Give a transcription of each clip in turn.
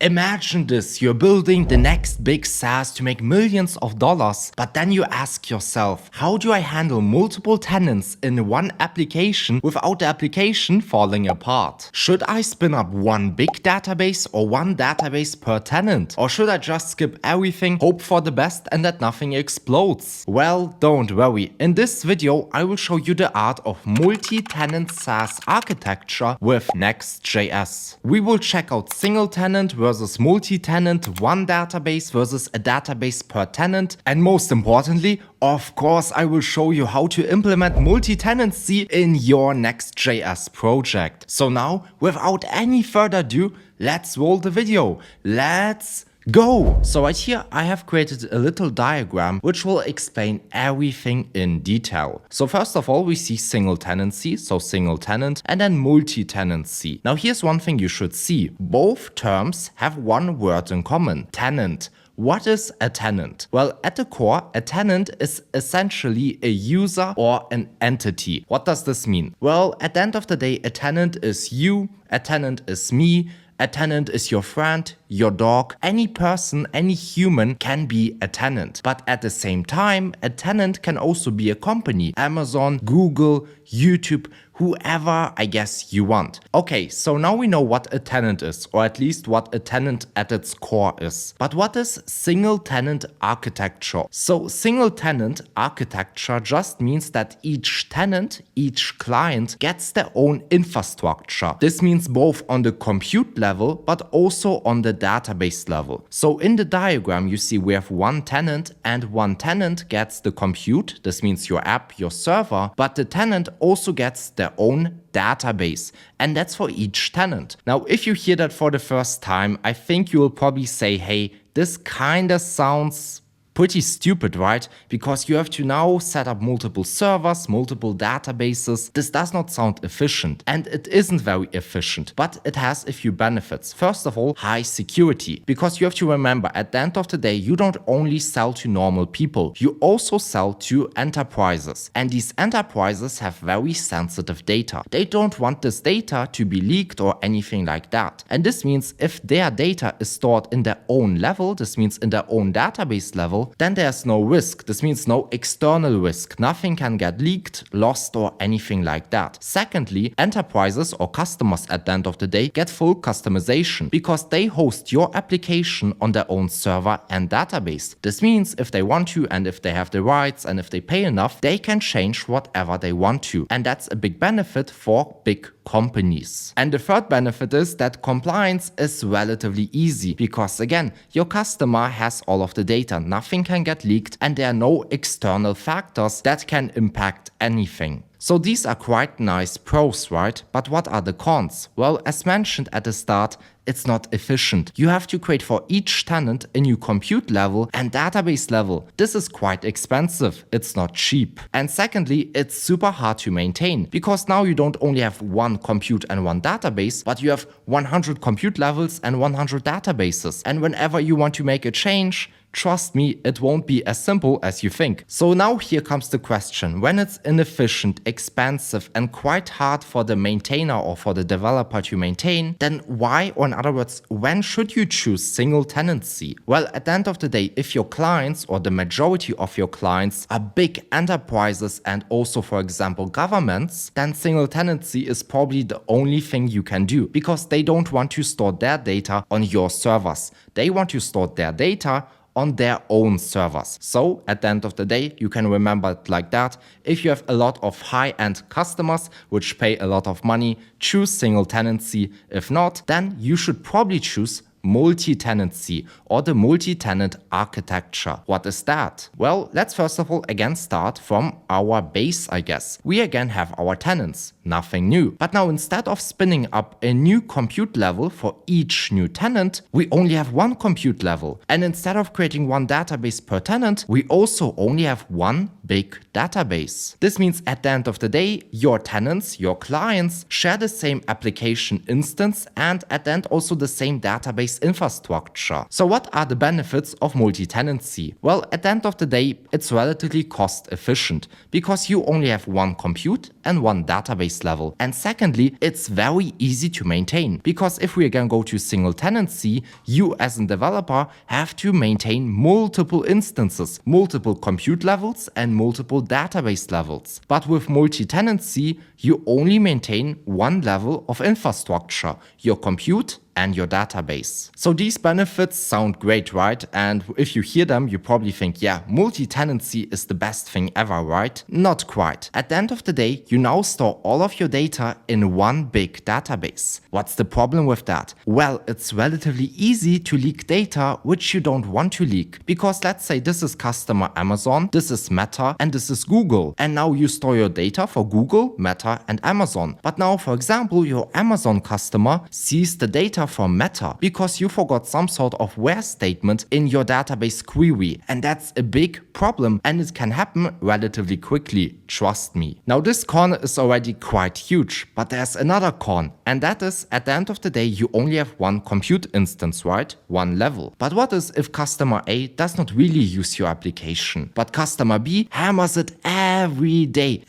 Imagine this, you're building the next big SaaS to make millions of dollars, but then you ask yourself, how do I handle multiple tenants in one application without the application falling apart? Should I spin up one big database or one database per tenant? Or should I just skip everything, hope for the best and that nothing explodes? Well, don't worry. In this video, I will show you the art of multi-tenant SaaS architecture with Next.js. We will check out single-tenant versus multi-tenant, one database versus a database per tenant, and most importantly, of course, I will show you how to implement multi-tenancy in your Next.js project. So now, without any further ado, let's roll the video. Let's go! So right here I have created a little diagram which will explain everything in detail. So first of all we see single tenancy, so single tenant, and then multi-tenancy. Now here's one thing you should see. Both terms have one word in common: tenant. What is a tenant? Well, at the core, a tenant is essentially a user or an entity. What does this mean? Well, at the end of the day, a tenant is you, a tenant is me, a tenant is your friend, your dog. Any person, any human can be a tenant. But at the same time, a tenant can also be a company. Amazon, Google, YouTube, whoever I guess you want. Okay, so now we know what a tenant is, or at least what a tenant at its core is. But what is single-tenant architecture? So single-tenant architecture just means that each tenant, each client gets their own infrastructure. This means both on the compute level, but also on the database level. So in the diagram, you see we have one tenant, and one tenant gets the compute. This means your app, your server, but the tenant also gets their own database, and that's for each tenant. Now, if you hear that for the first time, I think you will probably say, hey, this kinda sounds pretty stupid, right? Because you have to now set up multiple servers, multiple databases. This does not sound efficient, and it isn't very efficient, but it has a few benefits. First of all, high security, because you have to remember at the end of the day, you don't only sell to normal people, you also sell to enterprises, and these enterprises have very sensitive data. They don't want this data to be leaked or anything like that. And this means if their data is stored in their own level, this means in their own database level, then there's no risk. This means no external risk. Nothing can get leaked, lost, or anything like that. Secondly, enterprises or customers at the end of the day get full customization because they host your application on their own server and database. This means if they want to, and if they have the rights, and if they pay enough, they can change whatever they want to. And that's a big benefit for big companies. And the third benefit is that compliance is relatively easy because again, your customer has all of the data. Nothing can get leaked, and there are no external factors that can impact anything. So these are quite nice pros, right? But what are the cons? Well, as mentioned at the start, it's not efficient. You have to create for each tenant a new compute level and database level. This is quite expensive. It's not cheap. And secondly, it's super hard to maintain because now you don't only have one compute and one database, but you have 100 compute levels and 100 databases. And whenever you want to make a change, trust me, it won't be as simple as you think. So now here comes the question. When it's inefficient, expensive, and quite hard for the maintainer or for the developer to maintain, then why, or in other words, when should you choose single tenancy? Well, at the end of the day, if your clients or the majority of your clients are big enterprises and also, for example, governments, then single tenancy is probably the only thing you can do because they don't want to store their data on your servers. They want to store their data on their own servers. So at the end of the day, you can remember it like that. If you have a lot of high-end customers which pay a lot of money, choose single tenancy. If not, then you should probably choose multi-tenancy or the multi-tenant architecture. What is that? Well, let's first of all again start from our base, I guess. We again have our tenants, nothing new. But now instead of spinning up a new compute level for each new tenant, we only have one compute level. And instead of creating one database per tenant, we also only have one big database. This means at the end of the day, your tenants, your clients share the same application instance and at the end also the same database database infrastructure. So what are the benefits of multi-tenancy? Well, at the end of the day, it's relatively cost efficient because you only have one compute and one database level. And secondly, it's very easy to maintain because if we again go to single tenancy, you as a developer have to maintain multiple instances, multiple compute levels and multiple database levels. But with multi-tenancy, you only maintain one level of infrastructure, your compute and your database. So these benefits sound great, right? And if you hear them, you probably think, yeah, multi-tenancy is the best thing ever, right? Not quite. At the end of the day, you now store all of your data in one big database. What's the problem with that? Well, it's relatively easy to leak data which you don't want to leak. Because let's say this is customer Amazon, this is Meta, and this is Google. And now you store your data for Google, Meta, and Amazon. But now, for example, your Amazon customer sees the data from Meta because you forgot some sort of where statement in your database query, and that's a big problem and it can happen relatively quickly, trust me. Now this con is already quite huge, but there's another con, and that is at the end of the day you only have one compute instance, right? One level. But what is if customer A does not really use your application, but customer B hammers it every day,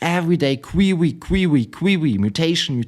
query, mutation,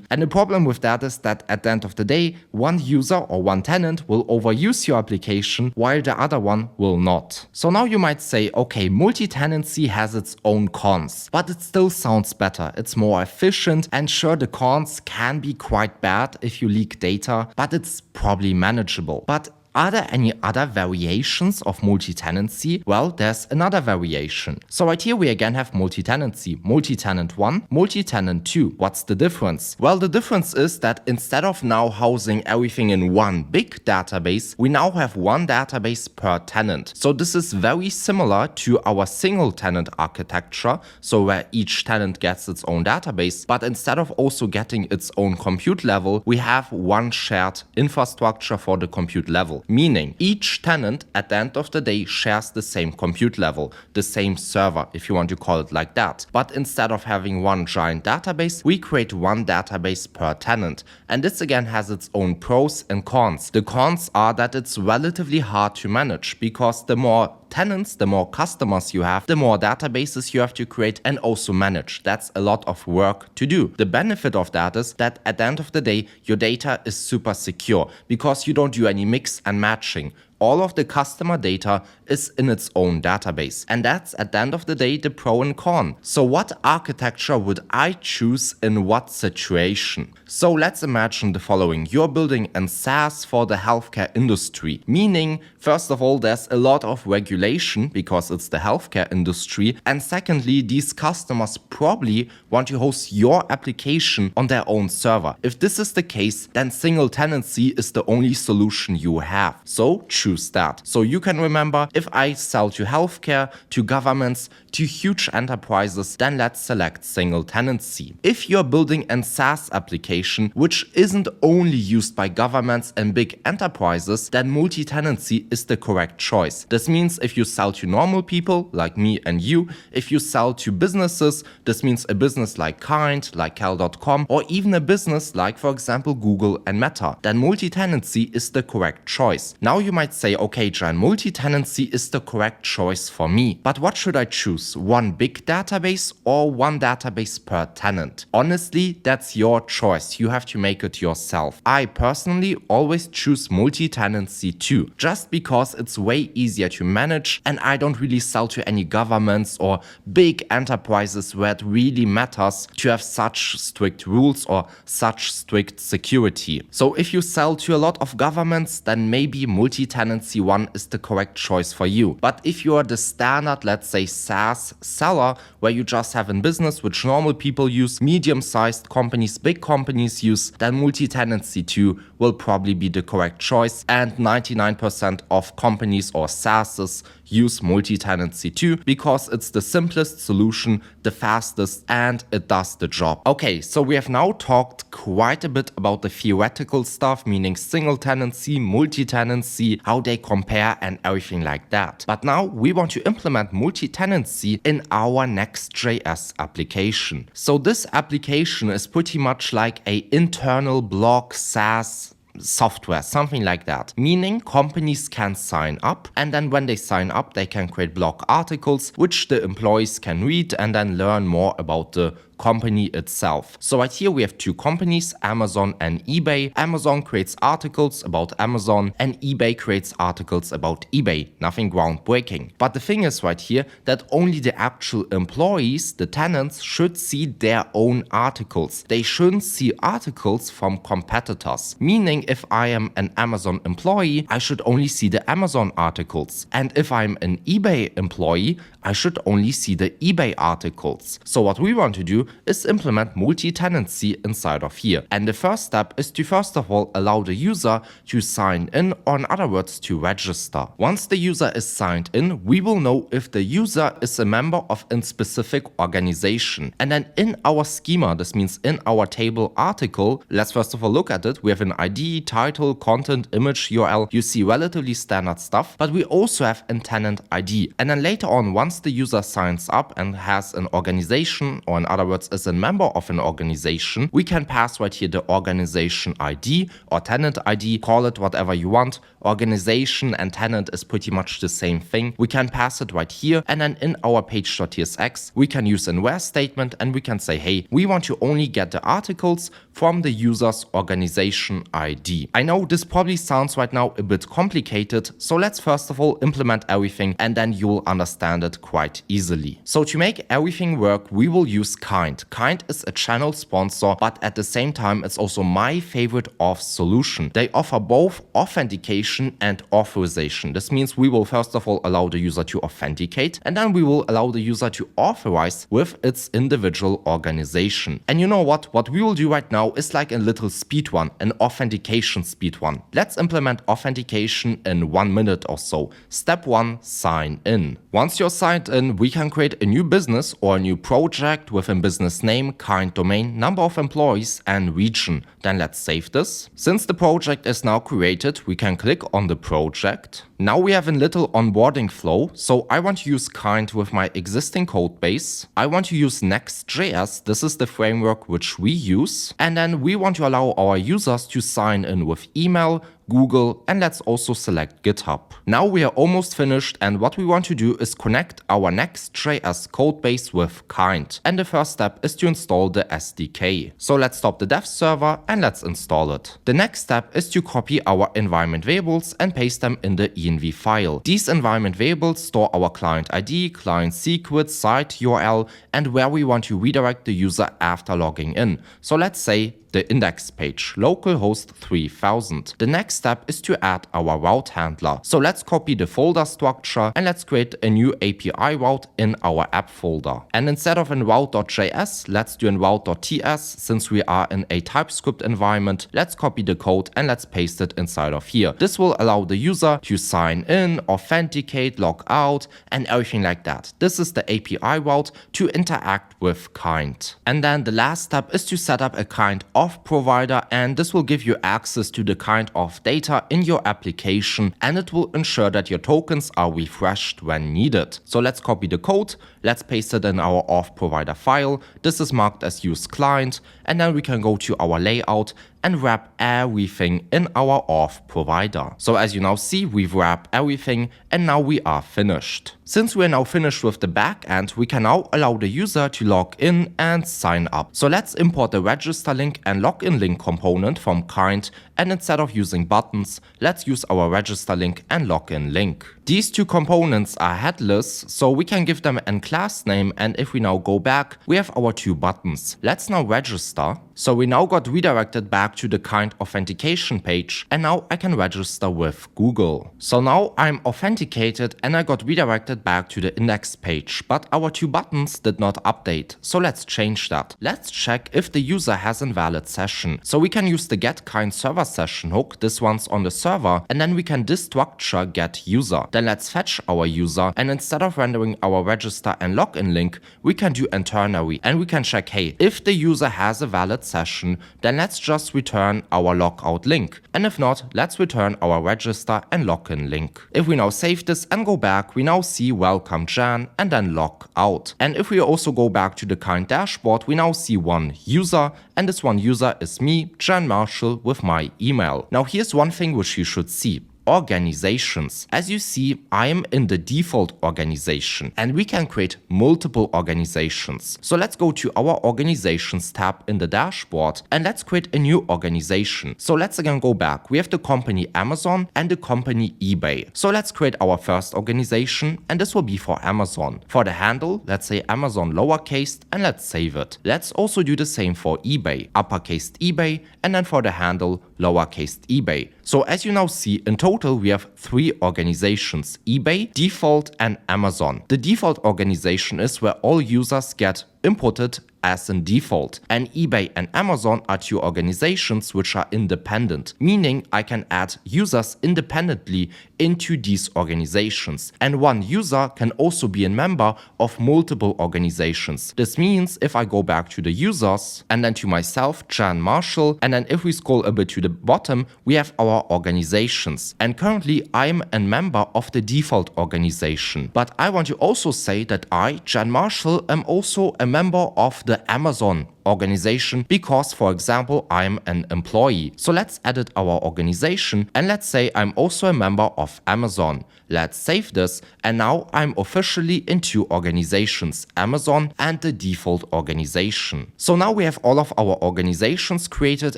and the problem with that is that at the end of the day, one user or one tenant will overuse your application while the other one will not. So now you might say, okay, multi-tenancy has its own cons, but it still sounds better. It's more efficient, and sure, the cons can be quite bad if you leak data, but it's probably manageable. But are there any other variations of multi-tenancy? Well, there's another variation. So right here we again have multi-tenancy, multi-tenant 1, multi-tenant 2. What's the difference? Well, the difference is that instead of now housing everything in one big database, we now have one database per tenant. So this is very similar to our single-tenant architecture, so where each tenant gets its own database, but instead of also getting its own compute level, we have one shared infrastructure for the compute level. Meaning each tenant at the end of the day shares the same compute level, the same server, if you want to call it like that. But instead of having one giant database, we create one database per tenant. And this again has its own pros and cons. The cons are that it's relatively hard to manage because the more tenants, the more customers you have, the more databases you have to create and also manage. That's a lot of work to do. The benefit of that is that at the end of the day, your data is super secure because you don't do any mix and matching. All of the customer data is in its own database. And that's at the end of the day the pro and con. So what architecture would I choose in what situation? So let's imagine the following. You're building a SaaS for the healthcare industry. Meaning, first of all, there's a lot of regulation because it's the healthcare industry. And secondly, these customers probably want to host your application on their own server. If this is the case, then single tenancy is the only solution you have. So choose that. So you can remember, if I sell to healthcare, to governments, to huge enterprises, then let's select single tenancy. If you're building a SaaS application which isn't only used by governments and big enterprises, then multi-tenancy is the correct choice. This means if you sell to normal people like me and you, if you sell to businesses, this means a business like Kind, like Cal.com, or even a business like, for example, Google and Meta, then multi-tenancy is the correct choice. Now you might say, okay, Jan, multi-tenancy is the correct choice for me, but what should I choose? One big database or one database per tenant? Honestly, that's your choice. You have to make it yourself. I personally always choose multi-tenancy too, just because it's way easier to manage and I don't really sell to any governments or big enterprises where it really matters to have such strict rules or such strict security. So if you sell to a lot of governments, then maybe multi-tenancy 1 is the correct choice for you. But if you are the standard, let's say SaaS seller, where you just have a business which normal people use, medium-sized companies, big companies use, then multi-tenancy 2 will probably be the correct choice, and 99% of companies or SaaSes use multi-tenancy 2 because it's the simplest solution, the fastest, and it does the job. Okay, so we have now talked quite a bit about the theoretical stuff, meaning single tenancy, multi-tenancy, how they compare and everything like that. But now we want to implement multi-tenancy in our Next.js application. So this application is pretty much like an internal blog SaaS software, something like that. Meaning companies can sign up, and then when they sign up, they can create blog articles, which the employees can read and then learn more about the company itself. So right here we have two companies, Amazon and eBay. Amazon creates articles about Amazon and eBay creates articles about eBay. Nothing groundbreaking. But the thing is right here that only the actual employees, the tenants, should see their own articles. They shouldn't see articles from competitors. Meaning if I am an Amazon employee, I should only see the Amazon articles. And if I'm an eBay employee, I should only see the eBay articles. So what we want to do is implement multi-tenancy inside of here. And the first step is to first of all allow the user to sign in, or in other words to register. Once the user is signed in, we will know if the user is a member of a specific organization. And then in our schema, this means in our table article, let's first of all look at it. We have an ID, title, content, image, URL. You see relatively standard stuff, but we also have a tenant ID. And then later on, once the user signs up and has an organization, or in other words is a member of an organization, we can pass right here the organization ID or tenant ID, call it whatever you want. Organization and tenant is pretty much the same thing. We can pass it right here, and then in our page.tsx we can use an where statement and we can say, hey, we want to only get the articles from the user's organization ID. I know this probably sounds right now a bit complicated, so let's first of all implement everything and then you'll understand it quite easily. So to make everything work, we will use Kind. Kind is a channel sponsor, but at the same time it's also my favorite auth solution. They offer both authentication and authorization. This means we will first of all allow the user to authenticate, and then we will allow the user to authorize with its individual organization. And you know what? What we will do right now is like a little speed run, an authentication speed run. Let's implement authentication in 1 minute or so. Step 1, sign in. Once you're signed in, we can create a new business or a new project with a business name, kind domain, number of employees and region. Then let's save this. Since the project is now created, we can click on the project. Now we have a little onboarding flow. So I want to use Kind with my existing code base. I want to use Next.js. This is the framework which we use. And then we want to allow our users to sign in with email, Google, and let's also select GitHub. Now we are almost finished, and what we want to do is connect our Next.js codebase with Kind. And the first step is to install the SDK. So let's stop the dev server and let's install it. The next step is to copy our environment variables and paste them in the env file. These environment variables store our client ID, client secret, site URL, and where we want to redirect the user after logging in. So let's say the index page, localhost 3000. The next step is to add our route handler. So let's copy the folder structure and let's create a new API route in our app folder. And instead of in route.js, let's do in route.ts. Since we are in a TypeScript environment, let's copy the code and let's paste it inside of here. This will allow the user to sign in, authenticate, log out, and everything like that. This is the API route to interact with Kind. And then the last step is to set up a Kind auth provider, and this will give you access to the Kind auth data in your application, and it will ensure that your tokens are refreshed when needed. So let's copy the code, let's paste it in our auth provider file. This is marked as use client, and then we can go to our layout and wrap everything in our auth provider. So as you now see, we've wrapped everything and now we are finished. Since we are now finished with the backend, we can now allow the user to log in and sign up. So let's import the register link and login link component from Kind, and instead of using buttons, let's use our register link and login link. These two components are headless, so we can give them a class name, and if we now go back, we have our two buttons. Let's now register. So we now got redirected back to the Kind authentication page, and now I can register with Google. So now I'm authenticated and I got redirected back to the index page, but our two buttons did not update. So let's change that. Let's check if the user has a valid session. So we can use the get Kind server session hook. This one's on the server, and then we can destructure get user. Then let's fetch our user, and instead of rendering our register and login link, we can do ternary, and we can check, hey, if the user has a valid session, then let's just return our logout link. And if not, let's return our register and login link. If we now save this and go back, we now see welcome Jan and then log out. And if we also go back to the current dashboard, we now see one user, and this one user is me, Jan Marshall, with my email. Now here's one thing which you should see. Organizations. As you see, I am in the default organization and we can create multiple organizations. So let's go to our organizations tab in the dashboard and let's create a new organization. So let's again go back. We have the company Amazon and the company eBay. So let's create our first organization and this will be for Amazon. For the handle, let's say Amazon lowercase and let's save it. Let's also do the same for eBay, uppercase eBay, and then for the handle, lowercase eBay. So as you now see, in total we have 3 organizations, eBay, default and Amazon. The default organization is where all users get inputted as in default, and eBay and Amazon are 2 organizations which are independent, meaning I can add users independently into these organizations, and one user can also be a member of multiple organizations. This means if I go back to the users and then to myself, Jan Marshall, and then if we scroll a bit to the bottom, we have our organizations, and currently I'm a member of the default organization, but I want to also say that I, Jan Marshall, am also a member of the Amazon organization because, for example, I'm an employee. So let's edit our organization and let's say I'm also a member of Amazon. Let's save this and now I'm officially in 2 organizations, Amazon and the default organization. So now we have all of our organizations created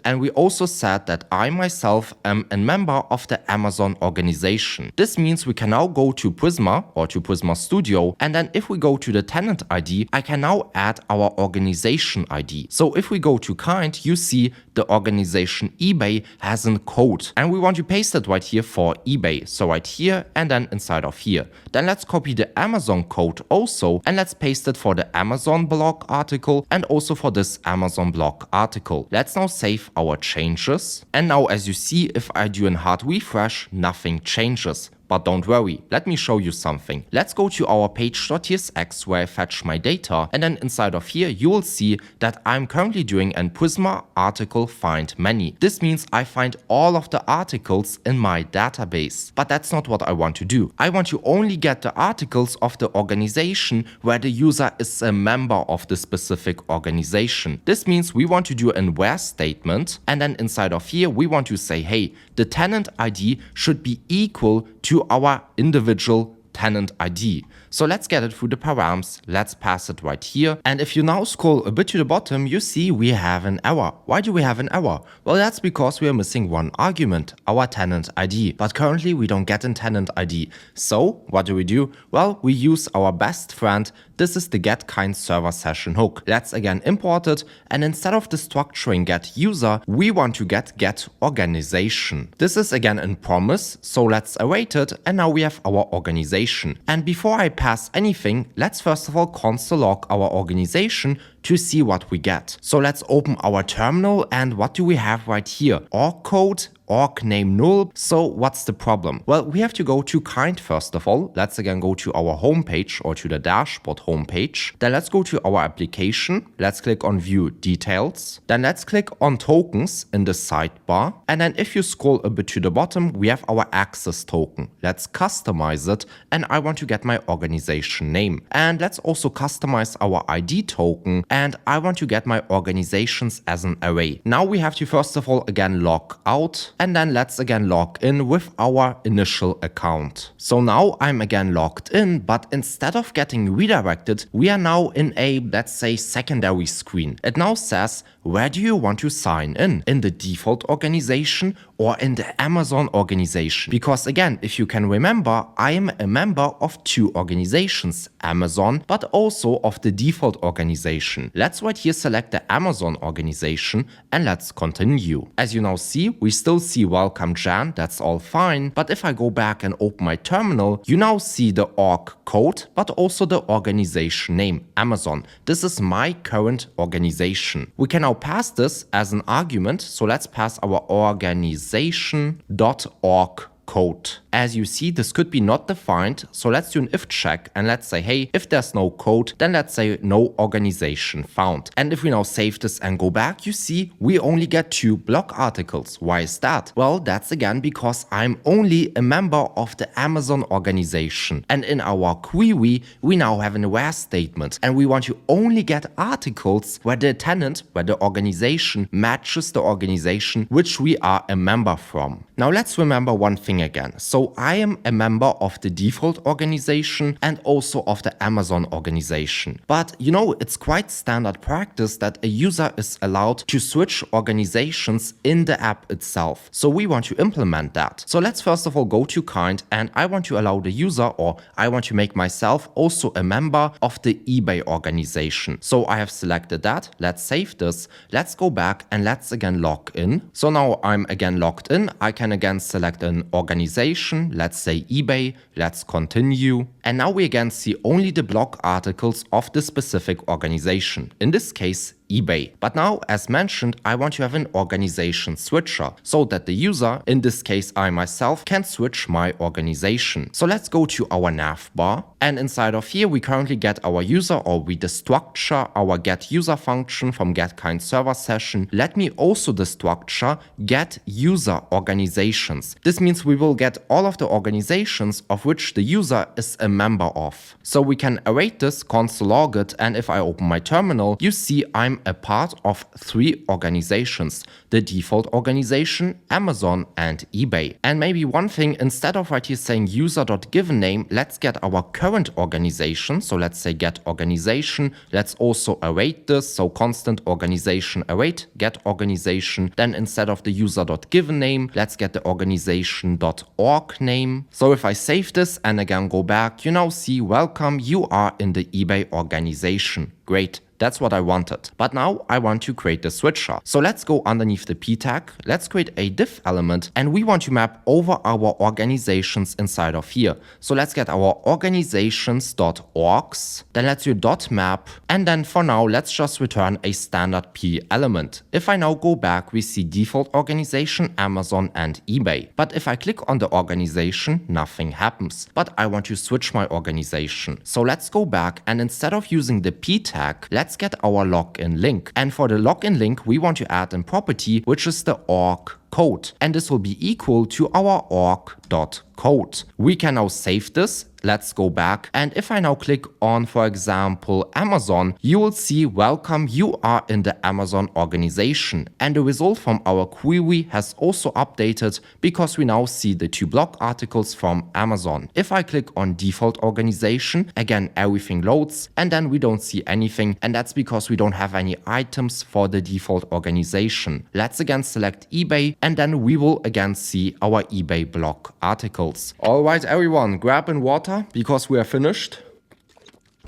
and we also said that I myself am a member of the Amazon organization. This means we can now go to Prisma or to Prisma Studio, and then if we go to the tenant ID, I can now add our organization ID. So if we go to kind, you see the organization eBay has a code and we want to paste it right here for eBay. So right here and then inside of here. Then let's copy the Amazon code also and let's paste it for the Amazon blog article and also for this Amazon blog article. Let's now save our changes. And now as you see, if I do a hard refresh, nothing changes. But don't worry, let me show you something. Let's go to our page.tsx where I fetch my data, and then inside of here you will see that I'm currently doing an Prisma article find many. This means I find all of the articles in my database. But that's not what I want to do. I want to only get the articles of the organization where the user is a member of the specific organization. This means we want to do an where statement, and then inside of here we want to say, hey, the tenant ID should be equal to our individual tenant ID. So let's get it through the params. Let's pass it right here. And if you now scroll a bit to the bottom, you see we have an error. Why do we have an error? Well, that's because we are missing one argument, our tenant ID. But currently we don't get a tenant ID. So what do? Well, we use our best friend. This is the getKind server session hook. Let's again import it. And instead of the structuring get user, we want to get organization. This is again in promise. So let's await it. And now we have our organization. And before I pass anything, let's first of all console log our organization to see what we get. So let's open our terminal, and what do we have right here? Org code, org name null. So what's the problem? Well, we have to go to kind first of all. Let's again go to our homepage or to the dashboard homepage. Then let's go to our application. Let's click on view details. Then let's click on tokens in the sidebar. And then if you scroll a bit to the bottom, we have our access token. Let's customize it. And I want to get my organization name. And let's also customize our ID token. And I want to get my organizations as an array. Now we have to first of all again log out, and then let's again log in with our initial account. So now I'm again logged in, but instead of getting redirected, we are now in a, let's say, secondary screen. It now says, where do you want to sign in? In the default organization or in the Amazon organization? Because again, if you can remember, I am a member of 2 organizations, Amazon, but also of the default organization. Let's right here select the Amazon organization and let's continue. As you now see, we still see welcome Jan, that's all fine. But if I go back and open my terminal, you now see the org code, but also the organization name, Amazon. This is my current organization. We can now pass this as an argument. So let's pass our organization.org code. As you see, this could be not defined, so let's do an if check and let's say, hey, if there's no code, then let's say no organization found. And if we now save this and go back, you see we only get 2 blog articles. Why is that? Well, that's again because I'm only a member of the Amazon organization. And in our query, we now have an where statement, and we want to only get articles where the tenant, where the organization matches the organization which we are a member from. Now let's remember one thing again. So I am a member of the default organization and also of the Amazon organization. But you know, it's quite standard practice that a user is allowed to switch organizations in the app itself. So we want to implement that. So let's first of all go to kind, and I want to allow the user, or I want to make myself also a member of the eBay organization. So I have selected that. Let's save this. Let's go back and let's again log in. So now I'm again logged in. I can again select an organization. Let's say eBay. Let's continue. And now we again see only the blog articles of the specific organization. In this case, eBay. But now, as mentioned, I want to have an organization switcher so that the user, in this case I myself, can switch my organization. So let's go to our nav bar, and inside of here we currently get our user, or we destructure our get user function from get kind server session. Let me also destructure get user organizations. This means we will get all of the organizations of which the user is a member of. So we can await this, console log it, and if I open my terminal, you see I'm a part of 3 organizations: the default organization, Amazon, and eBay. And maybe one thing, instead of right here saying user.givenName, let's get our current organization. So let's say get organization. Let's also await this. So constant organization await, get organization. Then instead of the user.givenName, let's get the organization.org name. So if I save this and again go back, you now see welcome, you are in the eBay organization. Great. That's what I wanted. But now I want to create the switcher. So let's go underneath the p tag. Let's create a div element, and we want to map over our organizations inside of here. So let's get our organizations.orgs. Then let's do .map. And then for now, let's just return a standard p element. If I now go back, we see default organization, Amazon, and eBay. But if I click on the organization, nothing happens. But I want to switch my organization. So let's go back, and instead of using the p tag, let's get our login link. And for the login link, we want to add a property, which is the org code. And this will be equal to our org.code. We can now save this. Let's go back. And if I now click on, for example, Amazon, you will see, welcome, you are in the Amazon organization. And the result from our query has also updated because we now see the 2 blog articles from Amazon. If I click on default organization, again, everything loads, and then we don't see anything. And that's because we don't have any items for the default organization. Let's again select eBay, and then we will again see our eBay blog articles. All right, everyone, grab in water because we are finished.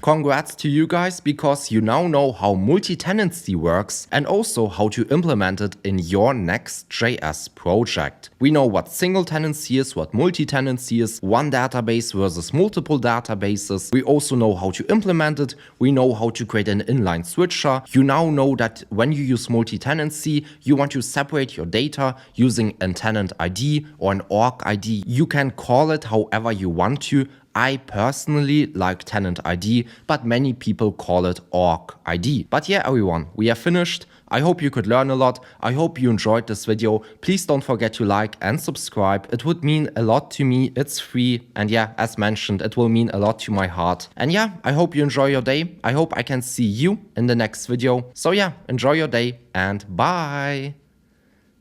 Congrats to you guys, because you now know how multi-tenancy works and also how to implement it in your Next.js project. We know what single tenancy is, what multi-tenancy is, one database versus multiple databases. We also know how to implement it. We know how to create an inline switcher. You now know that when you use multi-tenancy, you want to separate your data using a tenant ID or an org ID. You can call it however you want to. I personally like tenant ID, but many people call it org ID. But yeah, everyone, we are finished. I hope you could learn a lot. I hope you enjoyed this video. Please don't forget to like and subscribe. It would mean a lot to me. It's free. And yeah, as mentioned, it will mean a lot to my heart. And yeah, I hope you enjoy your day. I hope I can see you in the next video. So yeah, enjoy your day and bye.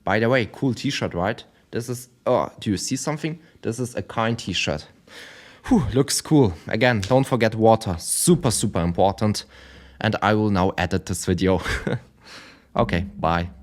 By the way, cool t-shirt, right? This is, oh, do you see something? This is a kind t-shirt. Whew, looks cool. Again, don't forget water. Super, super important. And I will now edit this video. Okay, bye.